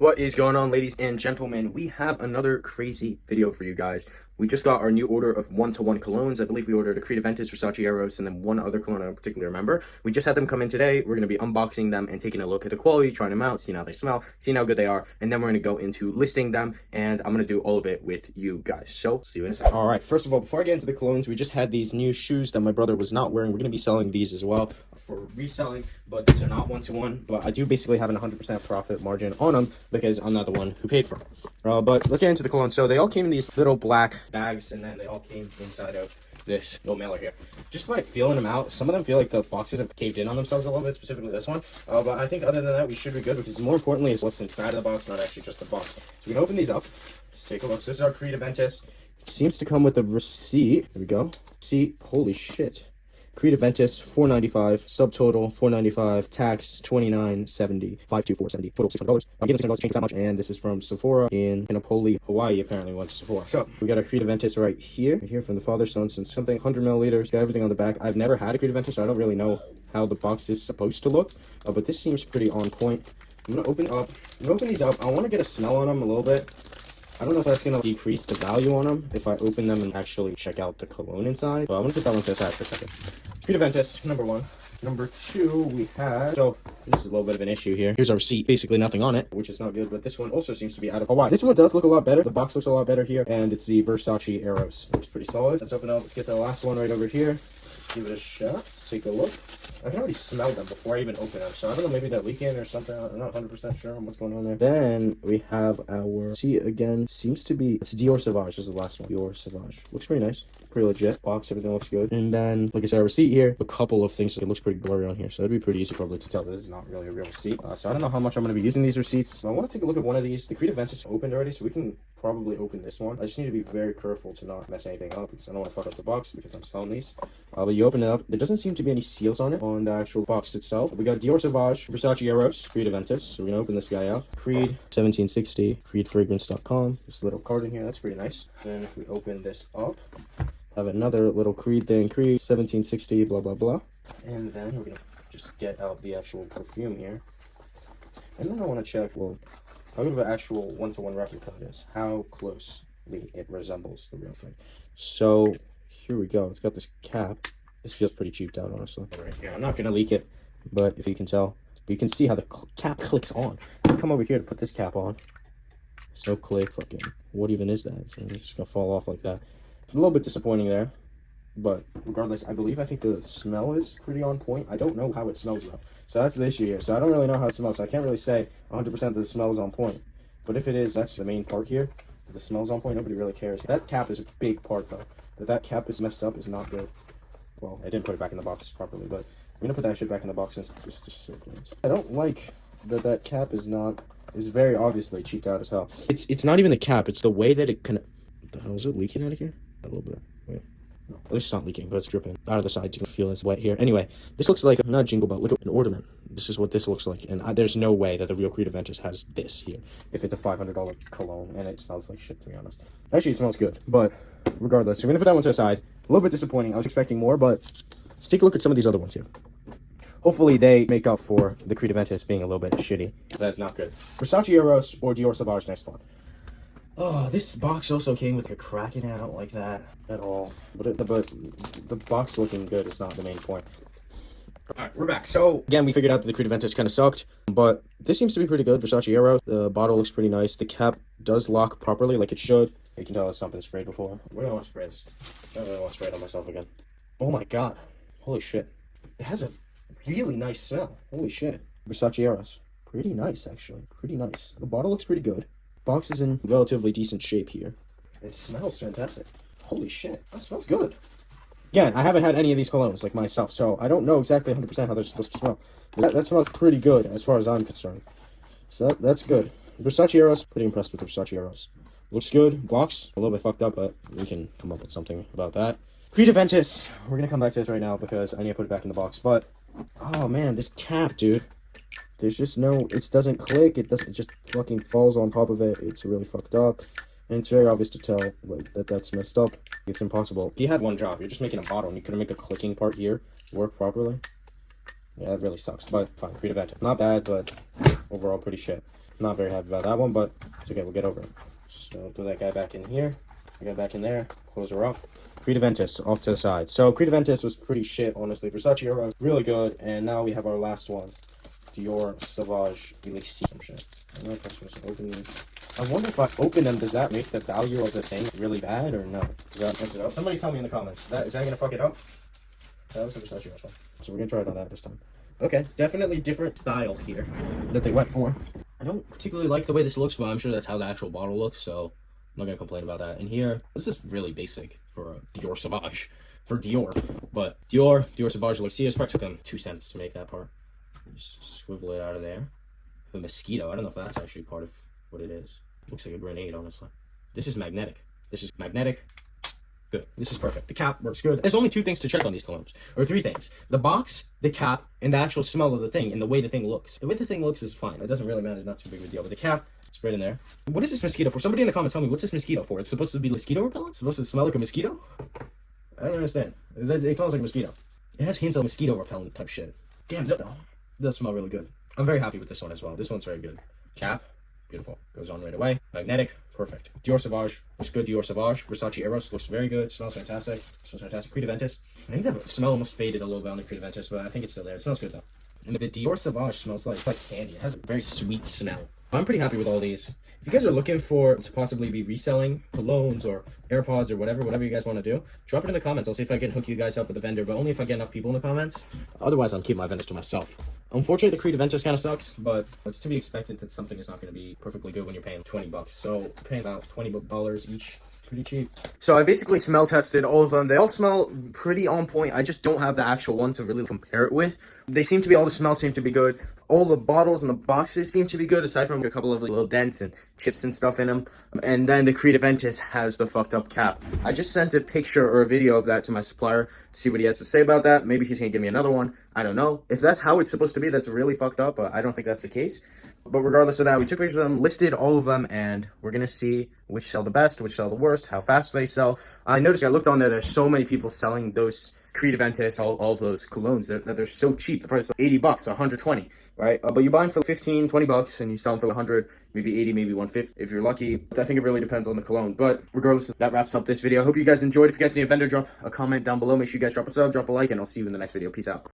What is going on, ladies and gentlemen? We have another crazy video for you guys. We just got our new order of one-to-one colognes. I believe we ordered a Creed Aventus, Versace Eros, and then one other cologne I don't particularly remember. We just had them come in today. We're going to be unboxing them and taking a look at the quality, trying them out, seeing how they smell, seeing how good they are, and then we're going to go into listing them, and I'm going to do all of it with you guys. So, see you in a second. All right, first of all, before I get into the colognes, we just had these new shoes that my brother was not wearing. We're going to be selling these as well for reselling, but these are not one-to-one, but I do basically have an 100% profit margin on them because I'm not the one who paid for them. But let's get into the cologne. So they all came in these little black bags, and then they all came inside of this little mailer here. Just by feeling them out, some of them feel like the boxes have caved in on themselves a little bit, specifically this one. But I think other than that, we should be good, because more importantly is what's inside of the box, not actually just the box. So we can open these up. Let's take a look. So this is our Creed Aventus. It seems to come with a receipt. There we go. Receipt. Holy shit. Creed Aventus, $4.95, subtotal $4.95, tax $29.70, $524.70, total $600. I'm getting $600 to change that much, and this is from Sephora in Napoli, Hawaii. Apparently went to Sephora. So we got a Creed Aventus right here from the father, son, since something 100 milliliters. Got everything on the back. I've never had a Creed Aventus, so I don't really know how the box is supposed to look, but this seems pretty on point. I'm gonna open these up. I want to get a smell on them a little bit. I don't know if that's going to decrease the value on them if I open them and actually check out the cologne inside. But I'm going to put that one to the side for a second. Creed Aventus, number one. Number two, we have... So, this is a little bit of an issue here. Here's our receipt. Basically nothing on it, which is not good. But this one also seems to be out of Hawaii. This one does look a lot better. The box looks a lot better here. And it's the Versace Eros. Looks pretty solid. Let's open it up. Let's get to the last one right over here. Let's give it a shot. Let's take a look. I can already smell them before I even open them, so I don't know, maybe they're leaking or something. I'm not 100% sure on what's going on there. Then we have our, see again, seems to be, it's Dior Sauvage, this is the last one. Dior Sauvage. Looks pretty nice, pretty legit. Box, everything looks good. And then, like I said, our receipt here, a couple of things, it looks pretty blurry on here, so it'd be pretty easy probably to tell that this is not really a real receipt. So I don't know how much I'm going to be using these receipts. So I want to take a look at one of these. The Creed Aventus opened already, so we can probably open this one. I just need to be very careful to not mess anything up, because I don't want to fuck up the box, because I'm selling these. But you open it up, there doesn't seem to be any seals on it, on the actual box itself. We got Dior Sauvage, Versace Eros, Creed Aventus. So we're gonna open this guy out. Creed 1760, creedfragrance.com. This little card in here, that's pretty nice. Then if we open this up, have another little Creed thing, Creed 1760, blah blah blah. And then we're gonna just get out the actual perfume here. And then I want to check, well, how good of an actual one-to-one replica it is. How closely it resembles the real thing. So here we go. It's got this cap. This feels pretty cheaped out, honestly. Right here. I'm not gonna leak it, but if you can tell, you can see how the cap clicks on. I come over here to put this cap on. So click, fucking, what even is that? It's just gonna fall off like that. A little bit disappointing there, but regardless, I think the smell is pretty on point. I don't know how it smells though, so that's the issue here. So I don't really know how it smells, so I can't really say 100% that the smell is on point. But if it is, that's the main part here. If the smell's on point, nobody really cares. That cap is a big part though. If that cap is messed up, is not good. Well, I didn't put it back in the box properly, but I'm gonna put that shit back in the box since it's just so clean. I don't like that cap is very obviously cheaped out as hell. It's not even the cap, it's the way that it can. What the hell is it leaking out of here? A little bit. Wait. No, at least it's not leaking, but it's dripping out of the side. You can feel it's wet here. Anyway, this looks like not a jingle bell. Look at an ornament. This is what this looks like, and there's no way that the real Creed Aventus has this here. If it's a $500 cologne and it smells like shit, to be honest. Actually, it smells good, but regardless, we're gonna put that one to the side. A little bit disappointing. I was expecting more, but let's take a look at some of these other ones here. Hopefully, they make up for the Creed Aventus being a little bit shitty. That's not good. Versace Eros or Dior Sauvage, next one. Oh, this box also came with a crack in it. I don't like that at all. But the box looking good is not the main point. Alright, we're back. So, again, we figured out that the Creed Aventus kind of sucked, but this seems to be pretty good. Versace Eros. The bottle looks pretty nice. The cap does lock properly, like it should. You can tell it's not been sprayed before. Where do I want to spray this? I don't really want to spray it on myself again. Oh my god. Holy shit. It has a really nice smell. Holy shit. Versace Eros. Pretty nice, actually. Pretty nice. The bottle looks pretty good. Box is in relatively decent shape here. It smells fantastic. Holy shit. That smells good. Again, I haven't had any of these colognes like myself, so I don't know exactly 100% how they're supposed to smell. That smells pretty good as far as I'm concerned. So that's good. Versace Eros. Pretty impressed with the Versace Eros. Looks good. Box, a little bit fucked up, but we can come up with something about that. Creed Aventus. We're going to come back to this right now because I need to put it back in the box. But, oh man, this cap, dude. There's just no, it doesn't click. It just fucking falls on top of it. It's really fucked up. And it's very obvious to tell like that's messed up. It's impossible. If you had one job, you're just making a bottle and you couldn't make a clicking part here work properly. Yeah, that really sucks. But fine, Creed Aventus. Not bad, but overall pretty shit. Not very happy about that one, but it's okay, we'll get over it. So throw that guy back in here, that guy back in there, close her up. Creed Aventus off to the side. So Creed Aventus was pretty shit, honestly. Versace Euro, really good. And now we have our last one. Dior Sauvage Elixir, some shit. I don't know if I'm supposed to open these. I wonder if I open them, does that make the value of the thing really bad or no? Does that mess it up? Somebody tell me in the comments. Is that gonna fuck it up? That was a Versace Euro one. So we're gonna try it on that this time. Okay, definitely different style here that they went for. I don't particularly like the way this looks, but I'm sure that's how the actual bottle looks, so I'm not gonna complain about that. And here, this is really basic for a Dior Sauvage, for Dior. But Dior Sauvage Elixir, probably took them 2 cents to make that part. Just swivel it out of there. The mosquito, I don't know if that's actually part of what it is. Looks like a grenade, honestly. This is magnetic. This is magnetic. Good. This is perfect. The cap works good. There's only 2 things to check on these colognes, or 3 things: the box, the cap, and the actual smell of the thing, and the way the thing looks. The way the thing looks is fine. It doesn't really matter. It's not too big of a deal. But the cap, spread in there. What is this mosquito for? Somebody in the comments tell me, what's this mosquito for? It's supposed to be mosquito repellent? It's supposed to smell like a mosquito? I don't understand. It smells like a mosquito. It has hints of mosquito repellent type shit. Damn, no. It does smell really good. I'm very happy with this one as well. This one's very good. Cap, beautiful. Goes on right away. Magnetic, perfect. Dior Sauvage, looks good. Dior Sauvage. Versace Eros, looks very good. Smells fantastic. Smells fantastic. Creed Aventus. I think the smell almost faded a little bit on the Creed Aventus, but I think it's still there. It smells good though. And the Dior Sauvage smells like candy. It has a very sweet smell. I'm pretty happy with all these. If you guys are looking to possibly be reselling colognes or AirPods or whatever you guys want to do, drop it in the comments. I'll see if I can hook you guys up with a vendor, but only if I get enough people in the comments. Otherwise, I'll keep my vendors to myself. Unfortunately, the Creed Aventus kind of sucks, but it's to be expected that something is not going to be perfectly good when you're paying 20 bucks. So paying about $20 each, pretty cheap. So I basically smell tested all of them. They all smell pretty on point. I just don't have the actual one to really compare it with. They seem to be, all the smells seem to be good. All the bottles and the boxes seem to be good, aside from a couple of little dents and chips and stuff in them. And then the Creed Aventus has the fucked up cap. I just sent a picture or a video of that to my supplier to see what he has to say about that. Maybe he's gonna give me another one. I don't know. If that's how it's supposed to be, that's really fucked up, but I don't think that's the case. But regardless of that, we took pictures of them, listed all of them, and we're gonna see which sell the best, which sell the worst, how fast they sell. I noticed, I looked on there's so many people selling those Creed Aventus, all those colognes, they're so cheap. The price is like 80 bucks, 120, right? But you buy them for 15, 20 bucks, and you sell them for 100, maybe 80, maybe 150 if you're lucky. I think it really depends on the cologne. But regardless, that wraps up this video. I hope you guys enjoyed. If you guys need a vendor, drop a comment down below. Make sure you guys drop a sub, drop a like, and I'll see you in the next video. Peace out.